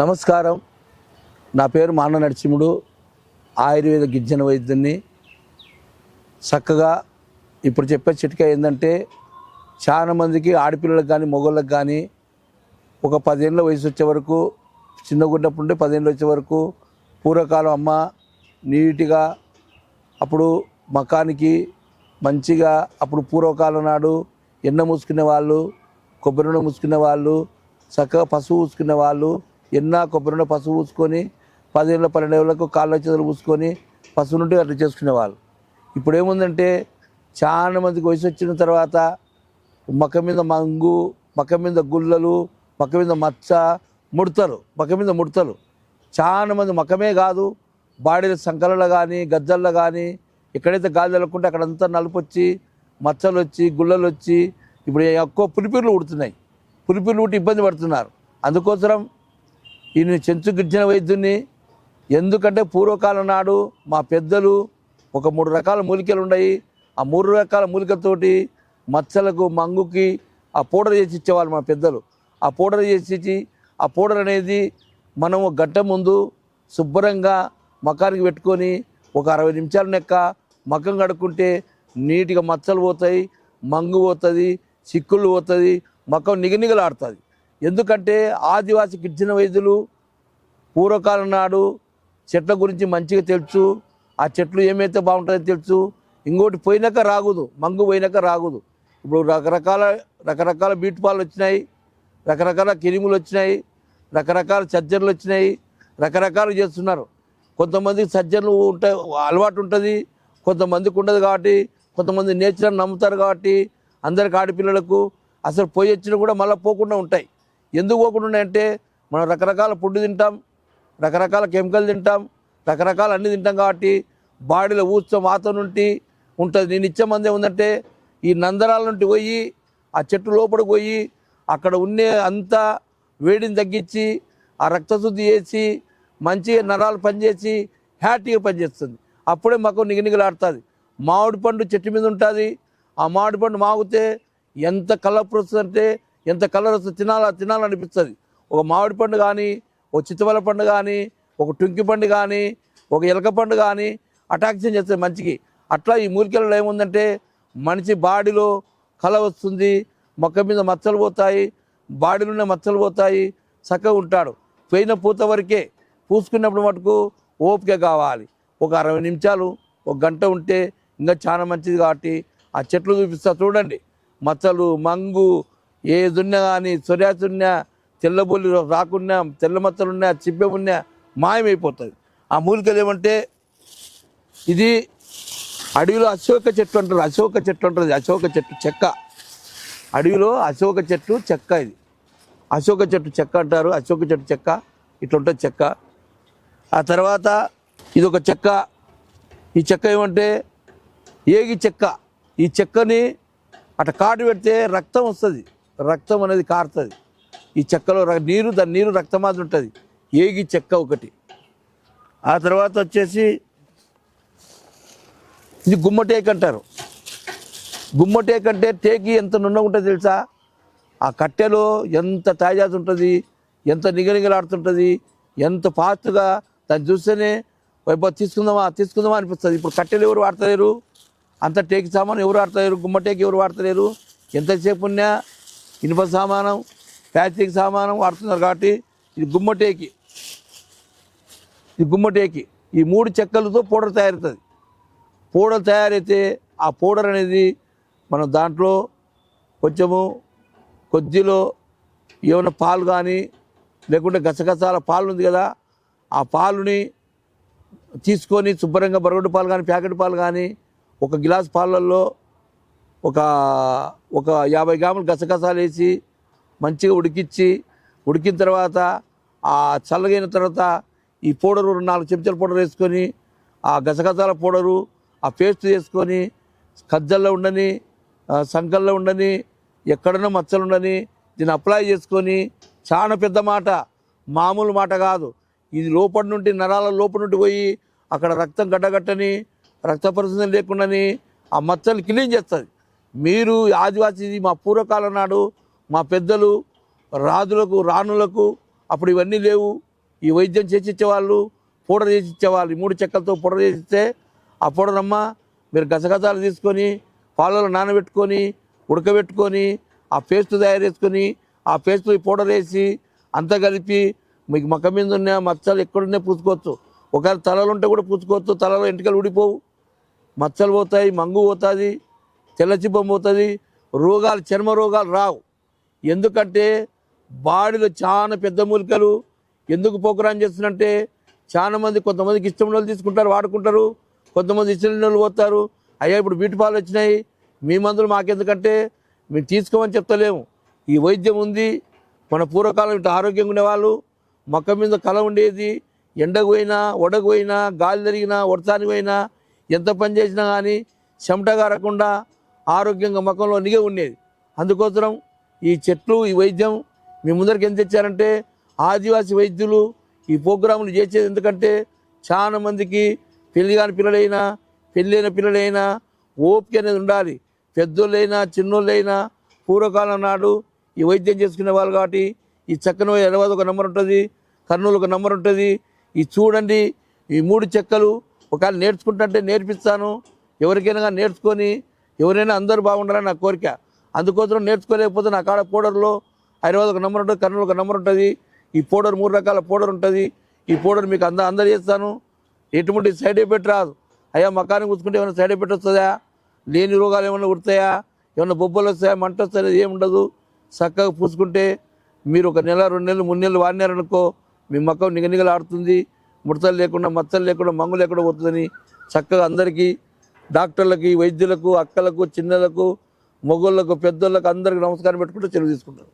నమస్కారం. నా పేరు మాన నరసింహుడు. ఆయుర్వేద గిరిజన వైద్యుని. చక్కగా ఇప్పుడు చెప్పే చిట్కా ఏంటంటే, చాలా మందికి ఆడపిల్లలకు కానీ మగవాళ్ళకి కానీ ఒక 10 ఏళ్ళ వయసు వచ్చే వరకు, చిన్నగున్నప్పుడు ఉంటే 10 ఏళ్ళు వచ్చే వరకు పూర్వకాలం అమ్మ నీట్గా అప్పుడు మకానికి మంచిగా, అప్పుడు పూర్వకాలం నాడు ఎన్న మూసుకునే వాళ్ళు, కొబ్బరి నూనె మూసుకునే వాళ్ళు, చక్కగా పసుపు పూసుకునే వాళ్ళు, ఎన్న కొబ్బరి నూనె పసుపు పూసుకొని 10 ఏళ్ళ 12 ఏళ్ళకు కాళ్ళ చేతులు పూసుకొని పసుపు నుండి అట్లా చేసుకునేవాళ్ళు. ఇప్పుడు ఏముందంటే, చాలా మందికి వయసు వచ్చిన తర్వాత మక్క మీద మంగు, మక్క మీద గుల్లలు, మక్క మీద మచ్చ, ముడతలు, మక్క మీద ముడతలు. చాలా మంది మక్కమే కాదు, బాడీల సంకలలో కానీ గజ్జల్లో కానీ ఎక్కడైతే గాలి వెళ్ళకుంటే అక్కడంతా నలుపు వచ్చి, మచ్చలు వచ్చి, గుల్లలు వచ్చి, ఇప్పుడు ఎక్కువ పులిపిర్లు ఉడుతున్నాయి. పులిపిర్లు ఉట్టి ఇబ్బంది పడుతున్నారు. అందుకోసం ఈయన చెంచు గిరిజన వైద్యుని. ఎందుకంటే పూర్వకాలం నాడు మా పెద్దలు ఒక 3 రకాల మూలికలు ఉన్నాయి. ఆ 3 రకాల మూలికలతోటి మచ్చలకు మంగుకి ఆ పౌడర్ చేసి ఇచ్చేవాళ్ళు మా పెద్దలు. ఆ పౌడర్ చేసి, ఆ పౌడర్ అనేది మనం ఒక గంట ముందు శుభ్రంగా మకానికి పెట్టుకొని ఒక 60 నిమిషాల నెక్క మకం కడుక్కుంటే నీట్గా మచ్చలు పోతాయి, మంగు పోతుంది, చిక్కుళ్ళు పోతుంది, మకం నిగనిగలాడుతుంది. ఎందుకంటే ఆదివాసి గిరిజన వైద్యులు పూర్వకాలం నాడు చెట్ల గురించి మంచిగా తెలుసు. ఆ చెట్లు ఏమైతే బాగుంటుందో తెలుసు. ఇంకోటి పోయినాక రాగుదు, మంగు పోయినాక రాగుదు. ఇప్పుడు రకరకాల బీట్ పాలు వచ్చినాయి, రకరకాల కిరిములు వచ్చినాయి, రకరకాల సర్జన్లు వచ్చినాయి, రకరకాలు చేస్తున్నారు. కొంతమందికి సర్జన్లు ఉంటాయి, అలవాటు ఉంటుంది, కొంతమందికి ఉండదు. కాబట్టి కొంతమంది నేచురల్ నమ్ముతారు. కాబట్టి అందరికి ఆడపిల్లలకు అసలు పోయి వచ్చినా కూడా మళ్ళీ పోకుండా ఉంటాయి. ఎందుకు పోకుండా ఉన్నాయంటే, మనం రకరకాల ఫుడ్ తింటాం, రకరకాల కెమికల్ తింటాం, రకరకాల అన్నీ తింటాం. కాబట్టి బాడీలో ఊత్సం వాతం నుండి ఉంటుంది. నేను ఇచ్చే మంది ఏముందంటే, ఈ నందరాల నుండి పోయి ఆ చెట్టు లోపలికి పోయి అక్కడ ఉండే అంతా వేడిని తగ్గించి ఆ రక్తశుద్ధి చేసి మంచిగా నరాలు పనిచేసి హ్యాపీగా పనిచేస్తుంది. అప్పుడే మాకు నిగనిగలాడుతుంది. మామిడి పండు చెట్టు మీద ఉంటుంది. ఆ మామిడి పండు మాగితే ఎంత కలర్ వస్తుంది అంటే, ఎంత కలర్ వస్తుంది, తినాలనిపిస్తుంది. ఒక మామిడి పండు కానీ, ఒక చిత్తవల పండు కానీ, ఒక టుంకి పండు కానీ, ఒక ఎలక పండు కానీ అటాక్షన్ చేస్తుంది మంచికి. అట్లా ఈ మూలికలలో ఏముందంటే, మనిషి బాడీలో కల వస్తుంది, మొక్క మీద మచ్చలు పోతాయి, బాడీలోనే మచ్చలు పోతాయి, చక్కగా ఉంటాడు. పోయిన పూత వరకే, పూసుకున్నప్పుడు మటుకు ఓపిక కావాలి. ఒక 60 నిమిషాలు, ఒక గంట ఉంటే ఇంకా చాలా మంచిది. కాబట్టి ఆ చెట్లు చూపిస్తా చూడండి. మచ్చలు, మంగు ఏదున్నా కానీ, సొర్యాసు ఉన్నా, తెల్లబొల్లి రాకున్నా, తెల్ల మచ్చలు ఉన్నా, చిబ్బె ఉన్నా మాయమైపోతుంది. ఆ మూలికలు ఏమంటే, ఇది అడవిలో అశోక చెట్టు అంటారు. అశోక చెట్టు ఉంటుంది. అశోక చెట్టు చెక్క, అడవిలో అశోక చెట్టు చెక్క. ఇది అశోక చెట్టు చెక్క అంటారు. అశోక చెట్టు చెక్క ఇట్లా ఉంటుంది చెక్క. ఆ తర్వాత ఇది ఒక చెక్క. ఈ చెక్క ఏమంటే ఏగి చెక్క. ఈ చెక్కని అట్లా కాటు పెడితే రక్తం వస్తుంది, రక్తం అనేది కారుతుంది. ఈ చెక్కలో దాని నీరు రక్తం మాదిరి ఉంటుంది. ఏగి చెక్క ఒకటి. ఆ తర్వాత వచ్చేసి ఇది గుమ్మటేకు అంటారు. గుమ్మటేకు అంటే టేకి ఎంత నున్నగా ఉంటుంది తెలుసా? ఆ కట్టెలో ఎంత తాజాజ్ ఉంటుంది, ఎంత నిగనిగలాడుతుంటుంది, ఎంత ఫాస్ట్గా దాన్ని చూస్తేనే తీసుకుందామా అనిపిస్తుంది. ఇప్పుడు కట్టెలు ఎవరు వాడతలేరు, అంత టేకి సామాను ఎవరు వాడతలేరు, గుమ్మటేకి ఎవరు వాడతలేరు. ఎంతసేపు ఉన్నా ఇనుప సామానం, ప్లాస్టిక్ సామానం వాడుతున్నారు. కాబట్టి ఇది గుమ్మటేకి. ఈ 3 చెక్కలతో పౌడర్ తయారవుతుంది. పౌడర్ తయారైతే ఆ పౌడర్ అనేది మనం దాంట్లో కొద్దిలో ఏమైనా పాలు కానీ, లేకుంటే గసగసాల పాలు ఉంది కదా, ఆ పాలుని తీసుకొని శుభ్రంగా బరగొడ్డు పాలు కానీ, ప్యాకెట్ పాలు కానీ, ఒక గ్లాస్ పాలల్లో ఒక 50 గ్రాములు గసగసాలు వేసి మంచిగా ఉడికిన తర్వాత ఆ చల్లగైన తర్వాత ఈ పౌడరు 4 చెంచాల పౌడర్ వేసుకొని, ఆ గసగసాల పౌడరు ఆ పేస్ట్ వేసుకొని, కజ్జల్లో ఉండని, సంకల్లో ఉండని, ఎక్కడన్నా మచ్చలు ఉండని దీన్ని అప్లై చేసుకొని, చాలా పెద్ద మాట, మామూలు మాట కాదు. ఇది లోపల నుండి, నరాల లోపల నుండి పోయి అక్కడ రక్తం గడ్డగట్టని, రక్త పరిశుద్ధం లేకుండాని ఆ మచ్చలు క్లీన్ చేస్తుంది. మీరు ఆదివాసీ, మా పూర్వకాలం నాడు మా పెద్దలు రాణులకు అప్పుడు ఇవన్నీ లేవు. ఈ వైద్యం చేసి ఇచ్చేవాళ్ళు పౌడర్ చేసి ఇచ్చేవాళ్ళు. ఈ 3 చెక్కలతో పౌడర్ చేసి ఇస్తే ఆ పౌడర్ అమ్మ మీరు గసగసాలు తీసుకొని పాలలో నానబెట్టుకొని ఉడకబెట్టుకొని ఆ పేస్ట్ తయారు చేసుకొని ఆ పేస్ట్లో ఈ పౌడర్ వేసి అంతా కలిపి మీకు మొక్క మీద ఉన్న మచ్చలు ఎక్కడున్నా పూసుకోవచ్చు. ఒకవేళ తలలో ఉంటే కూడా పూసుకోవచ్చు. తలలో ఎంటికలు ఊడిపోవు, మచ్చలు పోతాయి, మంగు పోతుంది, తెల్లచిబ్బం పోతుంది, రోగాలు చర్మ రోగాలు రావు. ఎందుకంటే బాడీలో చాలా పెద్ద మూలికలు ఎందుకు పోకురాని చేస్తున్నంటే చాలామంది కొంతమందికి ఇష్టం వాళ్ళు తీసుకుంటారు, వాడుకుంటారు, కొంతమంది ఇష్టం వాళ్ళు పోతారు. అయ్యా ఇప్పుడు బ్యూటీ పాలు వచ్చినాయి, మీ మందులు మాకెందుకంటే మేము తీసుకోమని చెప్తలేము. ఈ వైద్యం ఉంది. మన పూర్వకాలం ఇటు ఆరోగ్యంగా ఉండేవాళ్ళు, మొక్క మీద కళ ఉండేది, ఎండకు పోయినా వడకు పోయినా గాలి జరిగినా వర్షానికి పోయినా ఎంత పని చేసినా కానీ చెమట గారకుండా ఆరోగ్యంగా ముఖంలో నిగే ఉండేది. అందుకోసం ఈ చెట్లు ఈ వైద్యం మీ ముందరికి ఎంత తెచ్చారంటే ఆదివాసీ వైద్యులు ఈ ప్రోగ్రాములు చేసేది. ఎందుకంటే చాలా మందికి పెళ్లి కాని పిల్లలైనా పెళ్ళైన పిల్లలైనా ఓపిక అనేది ఉండాలి. పెద్దోళ్ళైనా చిన్నోళ్ళైనా పూర్వకాలం నాడు ఈ వైద్యం చేసుకునే వాళ్ళు కాబట్టి ఈ చక్కన ఎడవద ఒక నెంబర్ ఉంటుంది, కర్నూలు ఒక నెంబర్ ఉంటుంది. ఇది చూడండి, ఈ 3 చెక్కలు ఒకవేళ నేర్చుకుంటుంటే నేర్పిస్తాను. ఎవరికైనా నేర్చుకొని ఎవరైనా అందరూ బాగుండాలని నా కోరిక. అందుకోసం నేర్చుకోలేకపోతే నా కాడ పౌడర్లో హైదరాబాద్ ఒక నెంబర్ ఉంటుంది, కర్నూలు ఒక నెంబర్ ఉంటుంది. ఈ పౌడర్ 3 రకాల పౌడర్ ఉంటుంది. ఈ పౌడర్ మీకు అందరు చేస్తాను. ఎటువంటి సైడ్ ఎఫెక్ట్ రాదు. అయ్యా మకానికి కూర్చుకుంటే ఏమైనా సైడ్ ఎఫెక్ట్ వస్తుందా, లేని రోగాలు ఏమైనా ఉడతాయా, ఏమైనా బొబ్బలు వస్తాయా, మంట వస్తాయా, ఏముండదు. చక్కగా పూసుకుంటే మీరు 1 నెల 2 నెలలు 3 నెలలు వాడినారనుకో మీ మొక్క నిగనిగలాడుతుంది. ముడతలు లేకుండా మచ్చలు లేకుండా మంగు లేకుండా పోతుందని చక్కగా అందరికీ డాక్టర్లకి వైద్యులకు అక్కలకు చిన్నలకు మొగోళ్ళకు పెద్దోళ్ళకు అందరికీ నమస్కారం పెట్టుకుంటూ సెలవు తీసుకుంటారు.